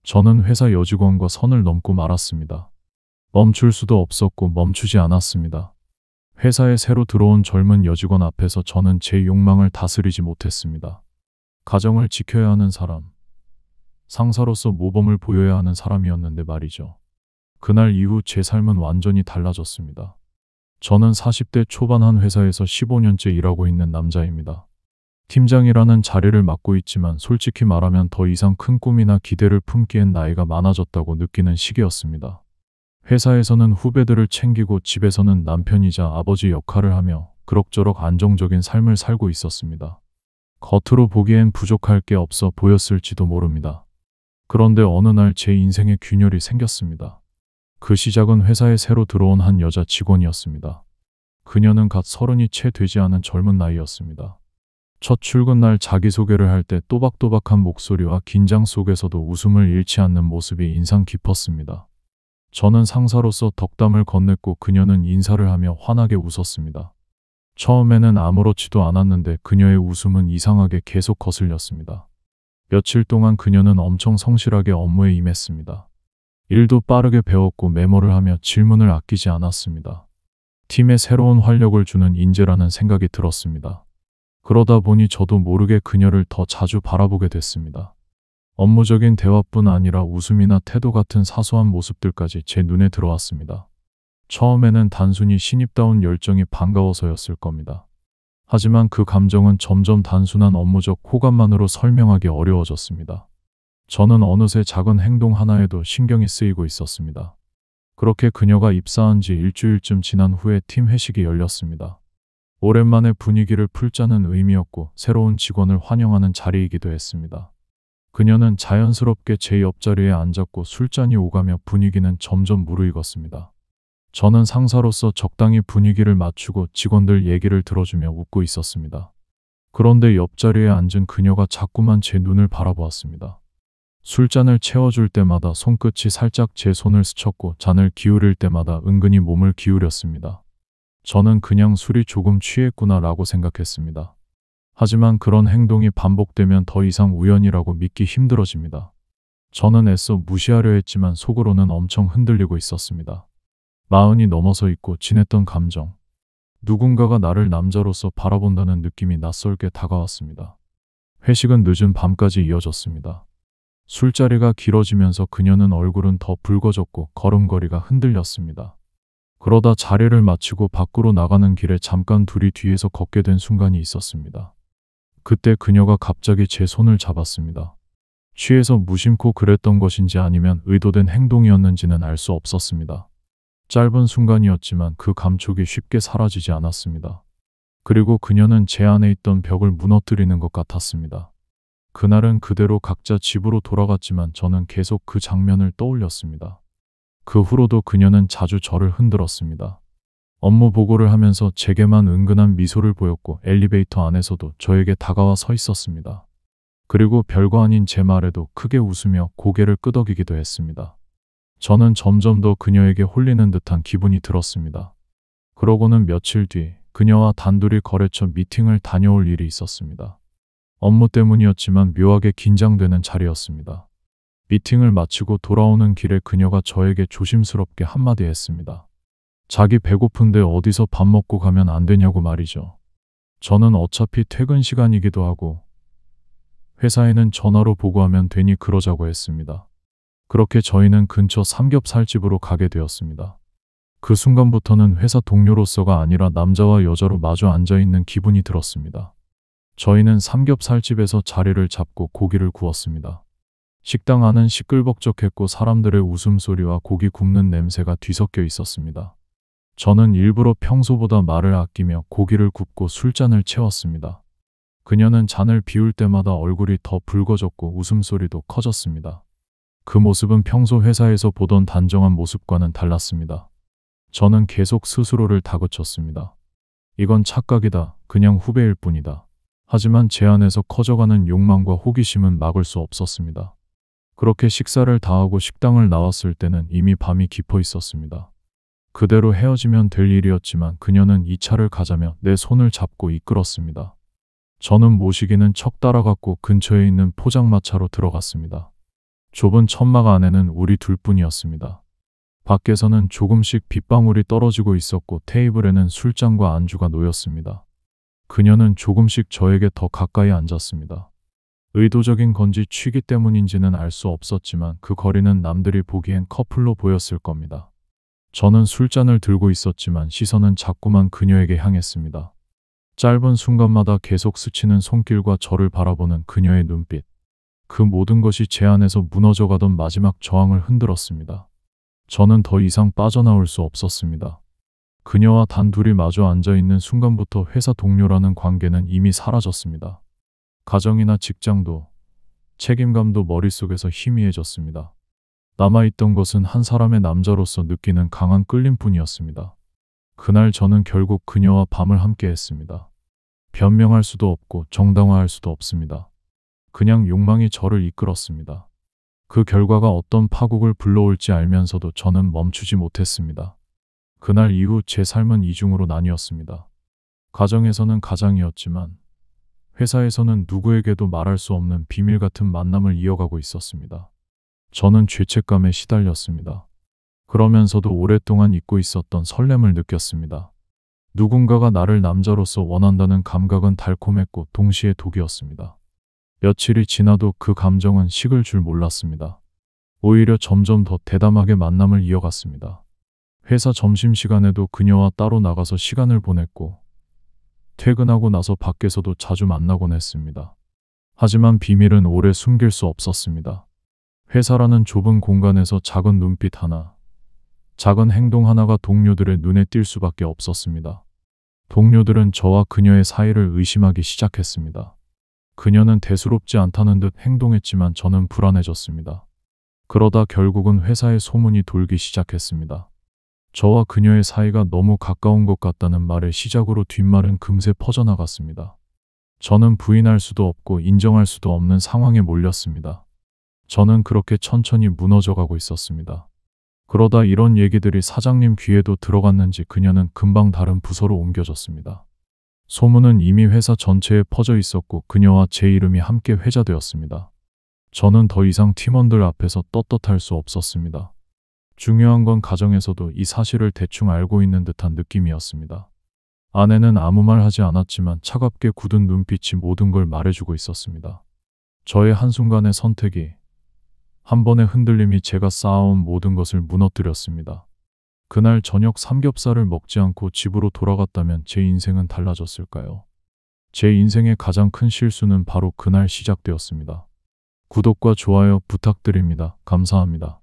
저는 회사 여직원과 선을 넘고 말았습니다. 멈출 수도 없었고 멈추지 않았습니다. 회사에 새로 들어온 젊은 여직원 앞에서 저는 제 욕망을 다스리지 못했습니다. 가정을 지켜야 하는 사람, 상사로서 모범을 보여야 하는 사람이었는데 말이죠. 그날 이후 제 삶은 완전히 달라졌습니다. 저는 40대 초반 한 회사에서 15년째 일하고 있는 남자입니다. 팀장이라는 자리를 맡고 있지만 솔직히 말하면 더 이상 큰 꿈이나 기대를 품기엔 나이가 많아졌다고 느끼는 시기였습니다. 회사에서는 후배들을 챙기고 집에서는 남편이자 아버지 역할을 하며 그럭저럭 안정적인 삶을 살고 있었습니다. 겉으로 보기엔 부족할 게 없어 보였을지도 모릅니다. 그런데 어느 날 제 인생에 균열이 생겼습니다. 그 시작은 회사에 새로 들어온 한 여자 직원이었습니다. 그녀는 갓 30이 채 되지 않은 젊은 나이였습니다. 첫 출근 날 자기소개를 할 때 또박또박한 목소리와 긴장 속에서도 웃음을 잃지 않는 모습이 인상 깊었습니다. 저는 상사로서 덕담을 건넸고 그녀는 인사를 하며 환하게 웃었습니다. 처음에는 아무렇지도 않았는데 그녀의 웃음은 이상하게 계속 거슬렸습니다. 며칠 동안 그녀는 엄청 성실하게 업무에 임했습니다. 일도 빠르게 배웠고 메모를 하며 질문을 아끼지 않았습니다. 팀에 새로운 활력을 주는 인재라는 생각이 들었습니다. 그러다 보니 저도 모르게 그녀를 더 자주 바라보게 됐습니다. 업무적인 대화뿐 아니라 웃음이나 태도 같은 사소한 모습들까지 제 눈에 들어왔습니다. 처음에는 단순히 신입다운 열정이 반가워서였을 겁니다. 하지만 그 감정은 점점 단순한 업무적 호감만으로 설명하기 어려워졌습니다. 저는 어느새 작은 행동 하나에도 신경이 쓰이고 있었습니다. 그렇게 그녀가 입사한 지 일주일쯤 지난 후에 팀 회식이 열렸습니다. 오랜만에 분위기를 풀자는 의미였고 새로운 직원을 환영하는 자리이기도 했습니다. 그녀는 자연스럽게 제 옆자리에 앉았고 술잔이 오가며 분위기는 점점 무르익었습니다. 저는 상사로서 적당히 분위기를 맞추고 직원들 얘기를 들어주며 웃고 있었습니다. 그런데 옆자리에 앉은 그녀가 자꾸만 제 눈을 바라보았습니다. 술잔을 채워줄 때마다 손끝이 살짝 제 손을 스쳤고 잔을 기울일 때마다 은근히 몸을 기울였습니다. 저는 그냥 술이 조금 취했구나 라고 생각했습니다. 하지만 그런 행동이 반복되면 더 이상 우연이라고 믿기 힘들어집니다. 저는 애써 무시하려 했지만 속으로는 엄청 흔들리고 있었습니다. 40이 넘어서 잊고 지냈던 감정. 누군가가 나를 남자로서 바라본다는 느낌이 낯설게 다가왔습니다. 회식은 늦은 밤까지 이어졌습니다. 술자리가 길어지면서 그녀는 얼굴은 더 붉어졌고 걸음걸이가 흔들렸습니다. 그러다 자리를 마치고 밖으로 나가는 길에 잠깐 둘이 뒤에서 걷게 된 순간이 있었습니다. 그때 그녀가 갑자기 제 손을 잡았습니다. 취해서 무심코 그랬던 것인지 아니면 의도된 행동이었는지는 알 수 없었습니다. 짧은 순간이었지만 그 감촉이 쉽게 사라지지 않았습니다. 그리고 그녀는 제 안에 있던 벽을 무너뜨리는 것 같았습니다. 그날은 그대로 각자 집으로 돌아갔지만 저는 계속 그 장면을 떠올렸습니다. 그 후로도 그녀는 자주 저를 흔들었습니다. 업무 보고를 하면서 제게만 은근한 미소를 보였고 엘리베이터 안에서도 저에게 다가와 서 있었습니다. 그리고 별거 아닌 제 말에도 크게 웃으며 고개를 끄덕이기도 했습니다. 저는 점점 더 그녀에게 홀리는 듯한 기분이 들었습니다. 그러고는 며칠 뒤 그녀와 단둘이 거래처 미팅을 다녀올 일이 있었습니다. 업무 때문이었지만 묘하게 긴장되는 자리였습니다. 미팅을 마치고 돌아오는 길에 그녀가 저에게 조심스럽게 한마디 했습니다. 자기 배고픈데 어디서 밥 먹고 가면 안 되냐고 말이죠. 저는 어차피 퇴근 시간이기도 하고 회사에는 전화로 보고하면 되니 그러자고 했습니다. 그렇게 저희는 근처 삼겹살집으로 가게 되었습니다. 그 순간부터는 회사 동료로서가 아니라 남자와 여자로 마주 앉아있는 기분이 들었습니다. 저희는 삼겹살집에서 자리를 잡고 고기를 구웠습니다. 식당 안은 시끌벅적했고 사람들의 웃음소리와 고기 굽는 냄새가 뒤섞여 있었습니다. 저는 일부러 평소보다 말을 아끼며 고기를 굽고 술잔을 채웠습니다. 그녀는 잔을 비울 때마다 얼굴이 더 붉어졌고 웃음소리도 커졌습니다. 그 모습은 평소 회사에서 보던 단정한 모습과는 달랐습니다. 저는 계속 스스로를 다그쳤습니다. 이건 착각이다. 그냥 후배일 뿐이다. 하지만 제 안에서 커져가는 욕망과 호기심은 막을 수 없었습니다. 그렇게 식사를 다 하고 식당을 나왔을 때는 이미 밤이 깊어 있었습니다. 그대로 헤어지면 될 일이었지만 그녀는 이 차를 가자며 내 손을 잡고 이끌었습니다. 저는 모시기는 척 따라갔고 근처에 있는 포장마차로 들어갔습니다. 좁은 천막 안에는 우리 둘뿐이었습니다. 밖에서는 조금씩 빗방울이 떨어지고 있었고 테이블에는 술잔과 안주가 놓였습니다. 그녀는 조금씩 저에게 더 가까이 앉았습니다. 의도적인 건지 취기 때문인지는 알 수 없었지만 그 거리는 남들이 보기엔 커플로 보였을 겁니다. 저는 술잔을 들고 있었지만 시선은 자꾸만 그녀에게 향했습니다. 짧은 순간마다 계속 스치는 손길과 저를 바라보는 그녀의 눈빛. 그 모든 것이 제 안에서 무너져가던 마지막 저항을 흔들었습니다. 저는 더 이상 빠져나올 수 없었습니다. 그녀와 단둘이 마주 앉아있는 순간부터 회사 동료라는 관계는 이미 사라졌습니다. 가정이나 직장도, 책임감도 머릿속에서 희미해졌습니다. 남아있던 것은 한 사람의 남자로서 느끼는 강한 끌림뿐이었습니다. 그날 저는 결국 그녀와 밤을 함께 했습니다. 변명할 수도 없고 정당화할 수도 없습니다. 그냥 욕망이 저를 이끌었습니다. 그 결과가 어떤 파국을 불러올지 알면서도 저는 멈추지 못했습니다. 그날 이후 제 삶은 이중으로 나뉘었습니다. 가정에서는 가장이었지만 회사에서는 누구에게도 말할 수 없는 비밀 같은 만남을 이어가고 있었습니다. 저는 죄책감에 시달렸습니다. 그러면서도 오랫동안 잊고 있었던 설렘을 느꼈습니다. 누군가가 나를 남자로서 원한다는 감각은 달콤했고 동시에 독이었습니다. 며칠이 지나도 그 감정은 식을 줄 몰랐습니다. 오히려 점점 더 대담하게 만남을 이어갔습니다. 회사 점심시간에도 그녀와 따로 나가서 시간을 보냈고 퇴근하고 나서 밖에서도 자주 만나곤 했습니다. 하지만 비밀은 오래 숨길 수 없었습니다. 회사라는 좁은 공간에서 작은 눈빛 하나, 작은 행동 하나가 동료들의 눈에 띌 수밖에 없었습니다. 동료들은 저와 그녀의 사이를 의심하기 시작했습니다. 그녀는 대수롭지 않다는 듯 행동했지만 저는 불안해졌습니다. 그러다 결국은 회사에 소문이 돌기 시작했습니다. 저와 그녀의 사이가 너무 가까운 것 같다는 말의 시작으로 뒷말은 금세 퍼져나갔습니다. 저는 부인할 수도 없고 인정할 수도 없는 상황에 몰렸습니다. 저는 그렇게 천천히 무너져가고 있었습니다. 그러다 이런 얘기들이 사장님 귀에도 들어갔는지 그녀는 금방 다른 부서로 옮겨졌습니다. 소문은 이미 회사 전체에 퍼져 있었고 그녀와 제 이름이 함께 회자되었습니다. 저는 더 이상 팀원들 앞에서 떳떳할 수 없었습니다. 중요한 건 가정에서도 이 사실을 대충 알고 있는 듯한 느낌이었습니다. 아내는 아무 말 하지 않았지만 차갑게 굳은 눈빛이 모든 걸 말해주고 있었습니다. 저의 한순간의 선택이, 한 번의 흔들림이 제가 쌓아온 모든 것을 무너뜨렸습니다. 그날 저녁 삼겹살을 먹지 않고 집으로 돌아갔다면 제 인생은 달라졌을까요? 제 인생의 가장 큰 실수는 바로 그날 시작되었습니다. 구독과 좋아요 부탁드립니다. 감사합니다.